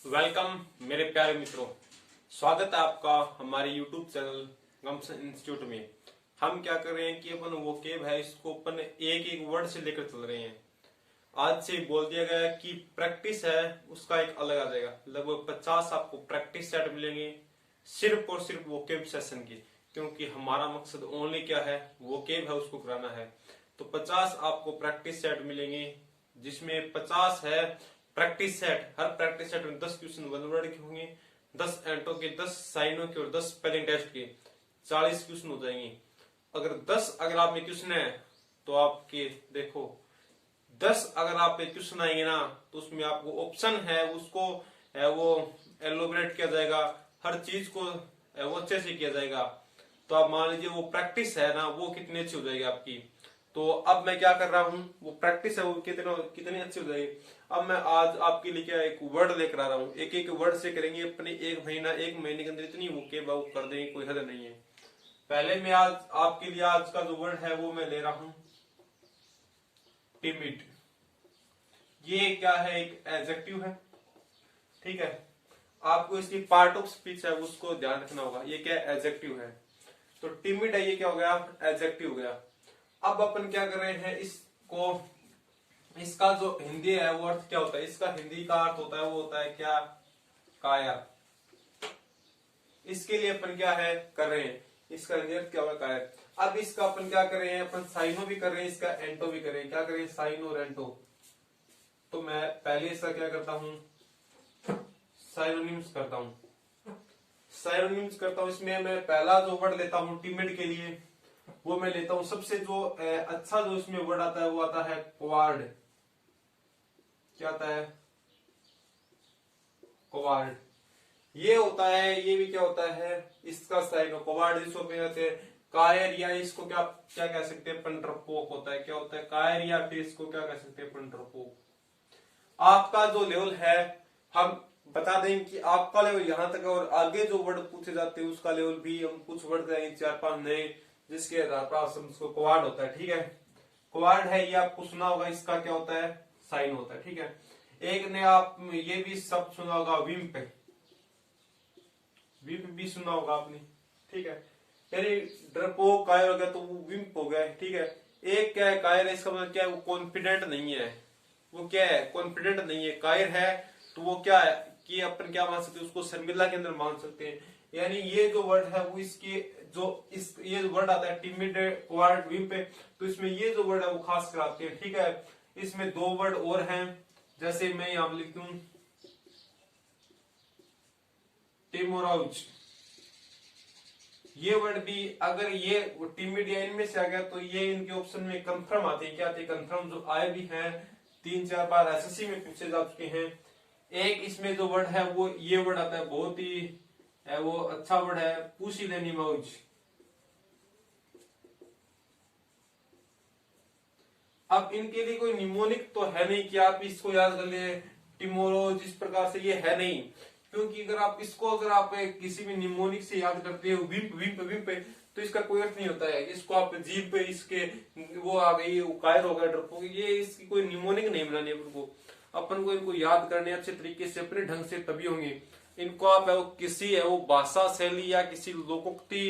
Welcome मेरे प्यारे मित्रों। स्वागत है आपका हमारे YouTube चैनल गम्स इंस्टीट्यूट में। हम क्या कर रहे हैं कि अपन वो केब है इसको अपन एक एक वर्ड से लेकर चल रहे हैं। आज से बोल दिया गया है कि प्रैक्टिस है उसका एक अलग आ जाएगा। लगभग 50 आपको प्रैक्टिस सेट मिलेंगे सिर्फ और सिर्फ वो केब सेशन की, क्योंकि हमारा मकसद ओनली क्या है, वो केब है उसको कराना है। तो 50 आपको प्रैक्टिस सेट मिलेंगे जिसमें 50 है प्रैक्टिस सेट। हर प्रैक्टिस सेट में 10 क्वेश्चन वन वर्ड के होंगे, 10 एंटो के, 10 साइनों के और 10 स्पेलिंग टेस्ट के। 40 क्वेश्चन हो जाएंगे। अगर आप में क्वेश्चन है तो आपके देखो 10 अगर आप पे क्वेश्चन आएंगे ना तो उसमें आपको ऑप्शन है उसको वो एलोबरेट किया जाएगा, हर चीज को वो अच्छे से किया जाएगा। तो आप मान लीजिए वो प्रैक्टिस है ना वो कितनी अच्छी हो जाएगी आपकी। तो अब मैं क्या कर रहा हूँ, वो प्रैक्टिस है वो कितनी अच्छी हो जाएगी। अब मैं आज आपके लिए क्या एक वर्ड लेकर आ रहा हूँ, एक एक वर्ड से करेंगे अपने एक महीने के अंदर इतनी वो कर देंगे, कोई हद नहीं है। पहले मैं आज आपके लिए आज का जो वर्ड है वो मैं ले रहा हूँ टिमिड। ये क्या है, एक एडजेक्टिव है, ठीक है। आपको इसकी पार्ट ऑफ स्पीच है उसको ध्यान रखना होगा। ये क्या एडजेक्टिव है, तो टिमिड है ये क्या हो गया, एडजेक्टिव हो गया। अब अपन क्या कर रहे हैं इसको, इसका जो हिंदी है वो अर्थ क्या होता है, इसका हिंदी का अर्थ होता है वो होता है क्या, कायर। इसके लिए अपन क्या है कर रहे हैं, इसका हिंदी अर्थ क्या होगा, कायर। अब इसका अपन क्या कर रहे हैं, अपन साइनो भी कर रहे हैं, इसका एंटो भी कर रहे हैं। क्या कर रहे हैं, साइन और एंटो। तो मैं पहले इसका क्या करता हूं, साइनोनिम्स करता हूं। साइनोनिम्स करता हूं, इसमें मैं पहला जो वर्ड लेता हूं टिमिड के लिए वो मैं लेता हूं सबसे जो अच्छा जो इसमें वर्ड आता है वो आता है कोवार्ड। क्या आता है, कोवार्ड। ये होता है, ये भी क्या होता है, इसका साइन कोवार्ड जिसको कहते हैं कायर, या इसको क्या क्या कह सकते हैं, पंटरपोक होता है। क्या होता है, कायर, या फिर इसको क्या कह सकते हैं, पंटरपोक। आपका जो लेवल है हम बता दें कि आपका लेवल यहाँ तक है, और आगे जो वर्ड पूछे जाते हैं उसका लेवल भी हम कुछ वर्ड करेंगे 4-5 नए, जिसके आधार पर उसको क्वाड होता है, ठीक है। क्वाड है ये आपको सुना होगा, इसका क्या होता है, साइन होता है, ठीक है। एक ने आप ये भी सब सुना होगा, विम्प। विम्प भी सुना होगा आपने, ठीक है। यानी डरपोक कायर हो गया तो वो विम्प हो गया, ठीक है। एक क्या है, कायर है, इसका मतलब क्या है, वो कॉन्फिडेंट नहीं है। वो क्या है, कॉन्फिडेंट नहीं है। कायर है तो वो क्या है कि अपन क्या मान सकते हैं, उसको शर्मिला के अंदर मान सकते हैं। यानी ये जो वर्ड है वो इसके जो इस ये वर्ड आता है टिमिड, क्वार्ड, विम्प, तो इसमें ये जो वर्ड है वो खास कराते हैं, ठीक है। इसमें 2 वर्ड और हैं, जैसे मैं यहां लिख दूं टिमोराउज। ये वर्ड भी अगर ये टिमिड या इनमें से आ गया तो ये इनके ऑप्शन में कंफर्म आते हैं। क्या आते हैं, कंफर्म, जो आए भी हैं 3-4 बार एसएससी में पूछे जा चुके हैं। एक इसमें जो वर्ड है वो ये वर्ड आता है, बहुत ही वो अच्छा वर्ड है, पुसिलेनिमाउज। अब इनके लिए कोई निमोनिक तो है नहीं कि आप इसको याद कर ले टिमोरोज, इस प्रकार से ये है नहीं। क्योंकि अगर आप किसी भी निमोनिक से याद करते हो विम्प विम्प विम्प, तो इसका कोई अर्थ नहीं होता है। इसको आप जीभ पे इसके वो आ गई, कायर हो गया, डरपोक, ये इसकी कोई निमोनिक नहीं बनानी है अपन को। अपन को इनको याद करने अच्छे तरीके से अपने ढंग से तभी होंगे। इनको आप है वो किसी है वो भाषा शैली या किसी लोकोक्ति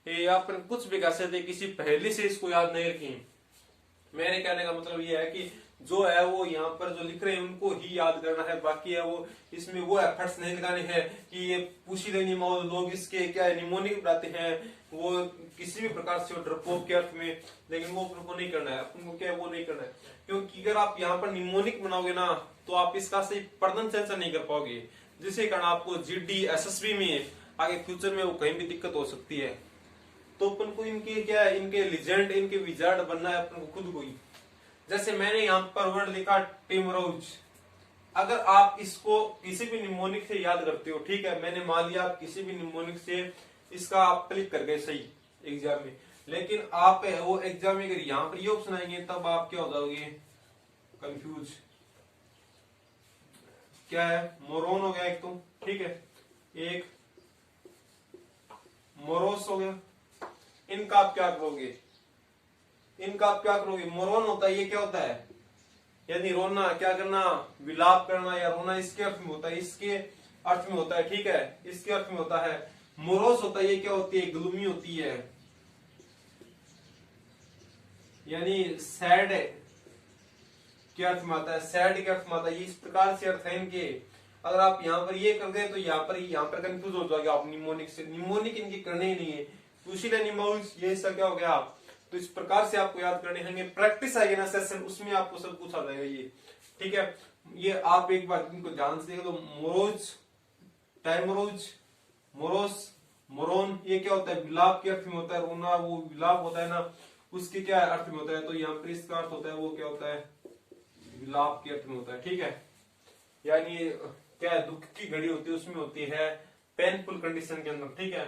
या अपन कुछ भी कह सकते, किसी पहेली से इसको याद नहीं रखें। मेरे कहने का मतलब ये है कि जो है वो यहाँ पर जो लिख रहे हैं उनको ही याद करना है। बाकी है वो इसमें वो एफर्ट्स नहीं लगाने हैं कि ये पूछी लेनी मौत लोग इसके क्या निमोनिक बनाते हैं वो किसी भी प्रकार से डरपोक के अर्थ में, लेकिन वो अपन को नहीं करना है। अपन को क्या है वो नहीं करना है, क्योंकि अगर आप यहाँ पर निमोनिक बनाओगे ना तो आप इसका सही प्रोनाउंसिएशन नहीं कर पाओगे, जिसके कारण आपको जीडी एसएसबी में आगे फ्यूचर में वो कहीं भी दिक्कत हो सकती है। तो अपन को इनके क्या है, इनके लिजेंड, इनके विजार्ड बनना है अपन को खुद को ही। जैसे मैंने यहाँ पर वर्ड लिखा टिमरोज, अगर आप इसको किसी भी निमोनिक से याद करते हो, ठीक है, मैंने मान लिया आप किसी भी निमोनिक से इसका आप क्लिक कर गए सही एग्जाम में, लेकिन आप वो एग्जाम में अगर यहाँ पर ये ऑप्शन आएंगे तब आप क्या हो जाओगे, कंफ्यूज। क्या है, मोरोन हो गया एक तो, ठीक है, एक मोरोस हो गया। इनका आप क्या करोगे, इनका आप क्या करोगे, मोरोन होता है, ये क्या होता है, यानी रोना, क्या करना, विलाप करना या रोना, इसके अर्थ में होता है, इसके अर्थ में होता है, ठीक है, इसके अर्थ में होता है। मोरोस होता है, ये क्या होती है, ग्लूमी होती है, यानी सैड के अर्थ में आता है, सैड के अर्थ में आता है। ये इस प्रकार से अर्थ है इनके। अगर आप यहाँ पर ये कर दे तो यहाँ पर कंफ्यूज हो जाओगे आप निमोनिक से। निमोनिक इनके करने ही नहीं है, तो इसीलिए निमोनिक्स ये सब क्या हो गया। तो इस प्रकार से आपको याद करने होंगे। प्रैक्टिस आएगी ना सेशन, उसमें आपको सब पूछा जाएगा ये, ठीक है। ये आप एक बार इनको ध्यान से देख लो। मोरोज, टाइमरोज, मोरोस, मोरोन, ये क्या होता है, विलाप के अर्थ में होता है। रोना वो विलाप होता है ना, उसके क्या अर्थ में होता है। तो यहाँ पर इसका अर्थ होता है वो क्या होता है, विलाप के अर्थ में होता है, ठीक है। यानी क्या है, दुख की घड़ी होती है, उसमें होती है पेनफुल कंडीशन के अंदर, ठीक है।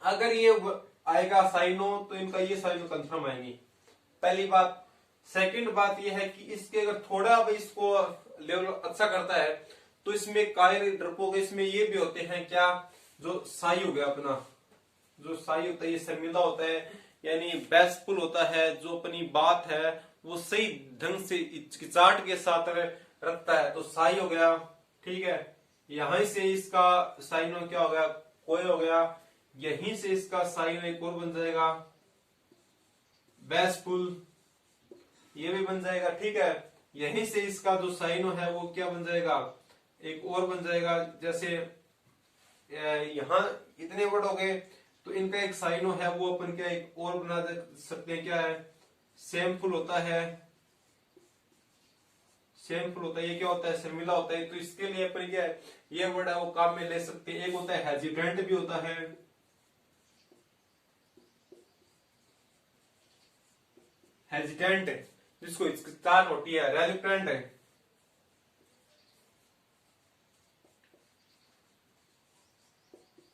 अगर ये आएगा साइनो तो इनका ये साइनो कंफर्म आएंगी, पहली बात। सेकंड बात ये है कि इसके अगर थोड़ा भी इसको लेवल अच्छा करता है तो इसमें कायर डरपोक, इसमें ये भी होते हैं क्या, जो साई हो गया अपना, जो साई होता है ये शर्मिला होता है, यानी बेसफुल होता है, जो अपनी बात है वो सही ढंग से हिचकिचाहट के साथ रखता है, तो साई हो गया, ठीक है। यहीं से इसका साइनो क्या हो गया, कोय हो गया। यहीं से इसका साइनो एक और बन जाएगा, बेसफुल, ये भी बन जाएगा, ठीक है। यहीं से इसका जो साइनो है वो क्या बन जाएगा, एक और बन जाएगा। जैसे यहाँ इतने वर्ड हो गए, तो इनका एक साइनो है वो अपन क्या एक और बना सकते हैं, क्या है, सेमफुल होता है, सेमफुल होता है। ये क्या होता है, शर्मिला होता है। तो इसके लिए अपन क्या है, ये वर्ड है वो काम में ले सकते हैं। एक होता है हेजिटेंट भी होता है, हेजिटेंट जिसको हिचकिचाहट होती है। रेलुक्टेंट है,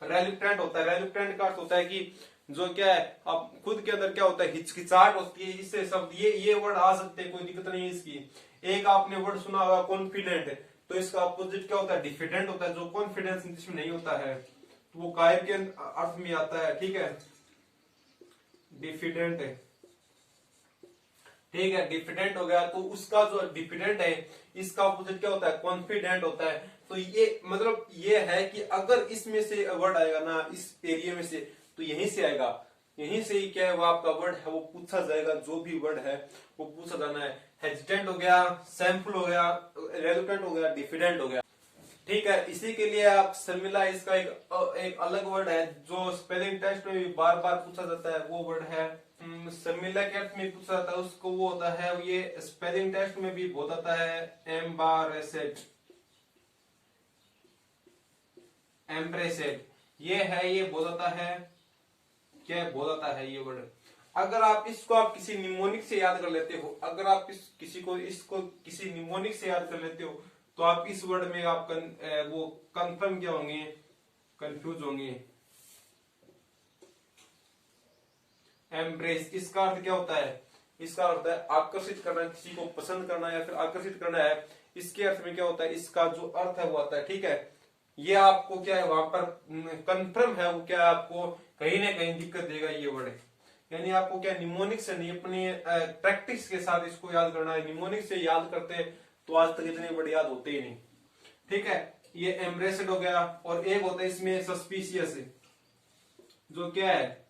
रेलुक्टेंट होता है। रेलुक्टेंट का अर्थ होता है कि जो क्या है, अब खुद के अंदर क्या होता है, हिचकिचाहट होती है। इससे शब्द ये वर्ड आ सकते हैं, कोई दिक्कत नहीं है इसकी। एक आपने वर्ड सुना होगा कॉन्फिडेंट, तो इसका अपोजिट क्या होता है, डिफिडेंट होता है। जो कॉन्फिडेंस इसमें नहीं होता है तो वो कायर के अर्थ में आता है, ठीक है, डिफिडेंट है, ठीक है। डिफिडेंट हो गया, तो उसका जो डिफिडेंट है इसका अपोजिट क्या होता है, कॉन्फिडेंट होता है। तो ये मतलब ये है कि अगर इसमें से वर्ड आएगा ना, इस एरिया में से, तो यहीं से आएगा, यहीं से ही क्या है वो आपका वर्ड है वो पूछा जाएगा। जो भी वर्ड है वो पूछा जाना है। हेजिटेंट हो गया, सैम्पल हो गया, रेलुक्टेंट हो गया, डिफिडेंट हो गया, ठीक है। इसी के लिए आप शर्मिला, इसका एक अलग वर्ड है जो स्पेलिंग टेस्ट में भी बार बार पूछा जाता है, वो वर्ड है शर्मिला के अर्थ में पूछा जाता है उसको, वो होता है, ये स्पेलिंग टेस्ट में भी बहुत आता है, एम्बारेसेड, एम्ब्रेसेड, ये है, ये बहुत आता है, क्या बहुत आता है ये वर्ड। अगर आप इसको आप किसी निमोनिक से याद कर लेते हो, अगर आप इसको किसी निमोनिक से याद कर लेते हो, तो आप इस वर्ड में आप वो कंफर्म क्या होंगे, कंफ्यूज होंगे। एम्ब्रेस, इसका अर्थ क्या होता है, इसका अर्थ है आकर्षित करना, किसी को पसंद करना या फिर आकर्षित करना है। इसके अर्थ में क्या होता है, इसका जो अर्थ है वो आता है, ठीक है। ये आपको क्या है वहां पर कंफर्म है, वो क्या आपको कहीं ना कहीं दिक्कत देगा ये वर्ड। यानी आपको क्या निमोनिक से नहीं, अपनी प्रैक्टिस के साथ इसको याद करना है। निमोनिक से याद करते तो आज तक इतने बड़े याद होते ही नहीं, ठीक है। ये एम्ब्रेस्ड हो गया। और एक होता है इसमें सस्पिशियस, जो क्या है,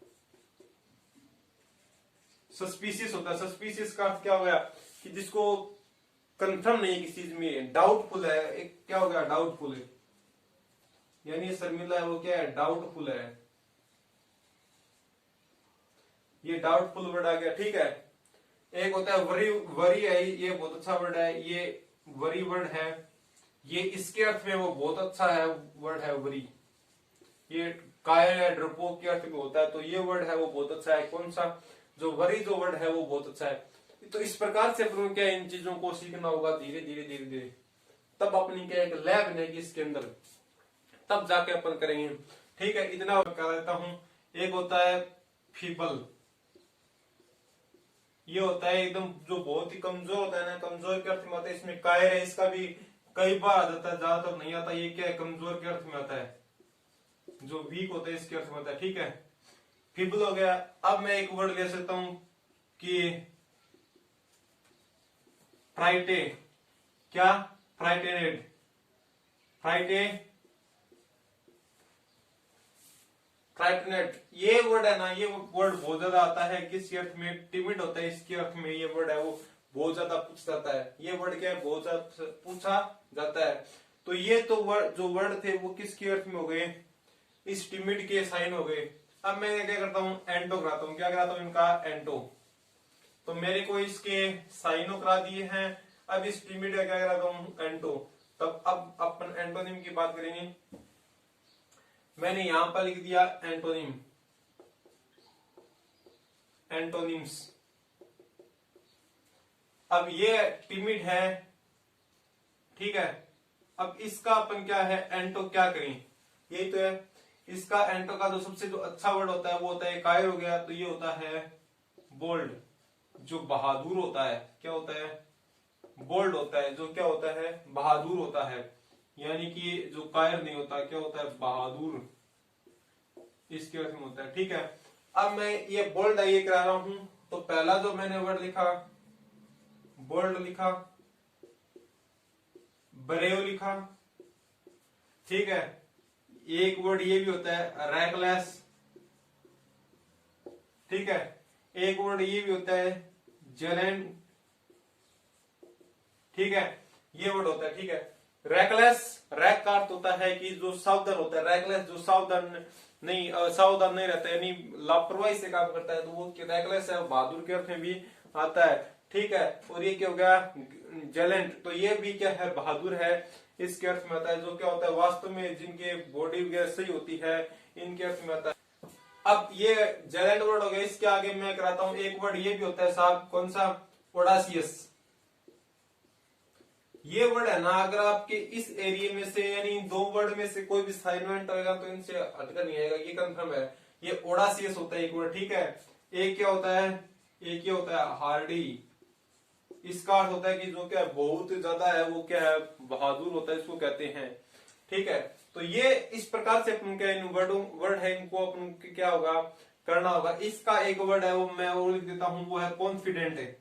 सस्पिशियस होता है। सस्पिशियस का अर्थ क्या हो गया कि जिसको कंफर्म नहीं है किसी चीज में, डाउटफुल है। एक क्या हो गया, डाउटफुल है, यानी शर्मिला है वो क्या है, डाउटफुल है। ये डाउटफुल वर्ड आ गया, ठीक है। एक होता है वरी, वरी है, ये बहुत अच्छा वर्ड है, ये वरी वर्ड है। ये इसके अर्थ में वो बहुत अच्छा है वर्ड है वरी। ये कायर या डरपोक के अर्थ में होता है, तो ये वर्ड है वो बहुत अच्छा है। कौन सा, जो वरी जो वर्ड है वो बहुत अच्छा है। तो इस प्रकार से अपन क्या इन चीजों को सीखना होगा धीरे धीरे धीरे धीरे, तब अपनी क्या एक लैब बनेगी इसके अंदर, तब जाके अपन करेंगे, ठीक है। इतना कर देता हूं। एक होता है फीबल, ये होता है एकदम जो बहुत ही कमजोर होता है ना, कमजोर के अर्थ में आता है। इसमें कायर है, इसका भी कई बार आ जाता है, ज्यादातर नहीं आता। ये क्या है, कमजोर के अर्थ में आता है, जो वीक होता है इसके अर्थ में आता है, ठीक है। फीबल हो गया। अब मैं एक वर्ड ले सकता हूं कि फ्राइटे, क्या, फ्राइटेनेड, फ्राइटनेट। ये वर्ड है ना, ये वर्ड बहुत ज्यादा आता है किस अर्थ में, टिमिड होता है इसके अर्थ में। ये वर्ड है वो बहुत ज्यादा पूछा जाता है। ये वर्ड क्या है, बहुत ज्यादा पूछा जाता है। तो ये तो वर्ड, जो वर्ड थे वो किसके अर्थ में हो गए, इस टिमिड के साइन हो गए। अब मैं क्या करता हूँ, एंटो कराता हूँ। क्या कराता हूँ, इनका एंटो। तो मेरे को इसके साइनो करा दिए हैं। अब इस टिमिड का क्या कराता हूँ, एंटो। तब अब अपन एंटोनिम की बात करेंगे। मैंने यहां पर लिख दिया एंटोनिम, एंटोनिम्स। अब ये टिमिड है, ठीक है। अब इसका अपन क्या है, एंटो क्या करें, यही तो है। इसका एंटो का जो सबसे जो अच्छा वर्ड होता है वो होता है कायर हो गया। तो ये होता है बोल्ड, जो बहादुर होता है। क्या होता है, बोल्ड होता है, जो क्या होता है, बहादुर होता है। यानी कि जो कायर नहीं होता, क्या होता है, बहादुर, इसके अर्थ में होता है, ठीक है। अब मैं ये बोल्ड है ये करा रहा हूं। तो पहला जो मैंने वर्ड लिखा, बोल्ड लिखा, ब्रेव लिखा, ठीक है। एक वर्ड ये भी होता है रैकलेस, ठीक है। एक वर्ड ये भी होता है जेलेंट, ठीक है। ये वर्ड होता है, ठीक है। रैकलेस, रैक का अर्थ होता है कि जो सावधान होता है। रैकलेस जो सावधान नहीं रहता, यानी लापरवाही से काम करता है, तो वो रैकलेस है, बहादुर के अर्थ में भी आता है, ठीक है। और ये क्या हो गया, जेलेंट। तो ये भी क्या है, बहादुर है, इसके अर्थ में आता है। जो क्या होता है, वास्तव में जिनके बॉडी वगैरह सही होती है, इनके अर्थ में आता है। अब ये जेलेंट वर्ड हो गया। इसके आगे मैं कराता हूं एक वर्ड ये भी होता है साहब, कौन सा, ओडासियस। ये वर्ड है ना, अगर आपके इस एरिया में से, यानी दो वर्ड में से कोई भी साइलेंट होगा तो इनसे हटकर नहीं आएगा, ये कंफर्म है। ये ओडासियस होता है एक वर्ड, ठीक है। एक क्या होता है, एक क्या होता है, हार्डी। इसका अर्थ होता है कि जो क्या बहुत ज्यादा है, वो क्या है, बहादुर होता है, इसको कहते हैं, ठीक है। तो ये इस प्रकार से अपन क्या वर्ड है, इनको अपन क्या होगा, करना होगा। इसका एक वर्ड है वो मैं और लिख देता हूं, वो है कॉन्फिडेंट है।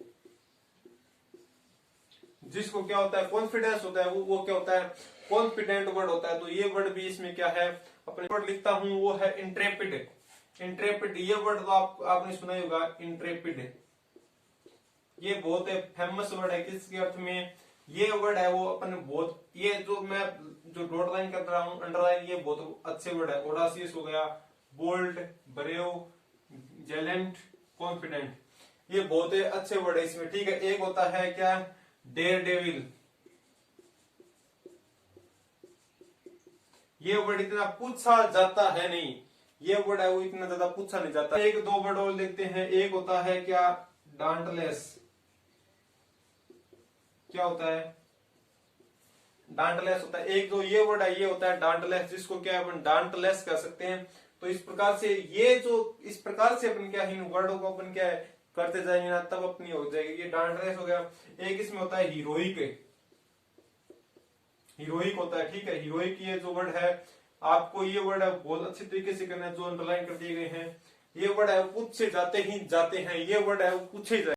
जिसको क्या होता है, कॉन्फिडेंस होता है, वो क्या होता है, कॉन्फिडेंट वर्ड होता है। तो ये वर्ड भी इसमें क्या है, अपने वर्ड लिखता हूं, वो है इंट्रेपिड। इंट्रेपिड ये वर्ड तो आपने सुना ही होगा, इंट्रेपिड। ये बहुत फेमस वर्ड है, किसके अर्थ में, ये वर्ड है वो अपन बहुत, ये जो मैं जो डॉट लाइन कर रहा हूं, अंडरलाइन, ये बहुत अच्छे वर्ड है। ओडासियस हो गया, बोल्ड, ब्रेव, जेलेंट, कॉन्फिडेंट, ये बहुत अच्छे वर्ड है इसमें, ठीक है। एक होता है क्या, डेयर डेविल। ये वर्ड इतना पूछा जाता है नहीं, ये वर्ड है वो इतना ज्यादा पूछा नहीं जाता। एक दो वर्ड और देखते हैं। एक होता है क्या, डांटलेस। क्या होता है, डांटलेस होता है। एक जो ये वर्ड है ये होता है डांटलेस, जिसको क्या अपन डांटलेस कह सकते हैं। तो इस प्रकार से ये जो इस प्रकार से अपन क्या इन वर्डों को अपन क्या है करते जाएंगे ना, तब अपनी हो जाएगी। ये डांटलेस हो गया। एक इसमें होता है हीरोइक, हीरोइक होता है, ठीक है। हीरोइक ये जो वर्ड है, आपको ये वर्ड है बहुत अच्छे तरीके से करना है, जो अंडरलाइन कर दिए गए हैं। ये वर्ड है पूछे जाते ही जाते हैं, ये वर्ड है वो पूछे जाए।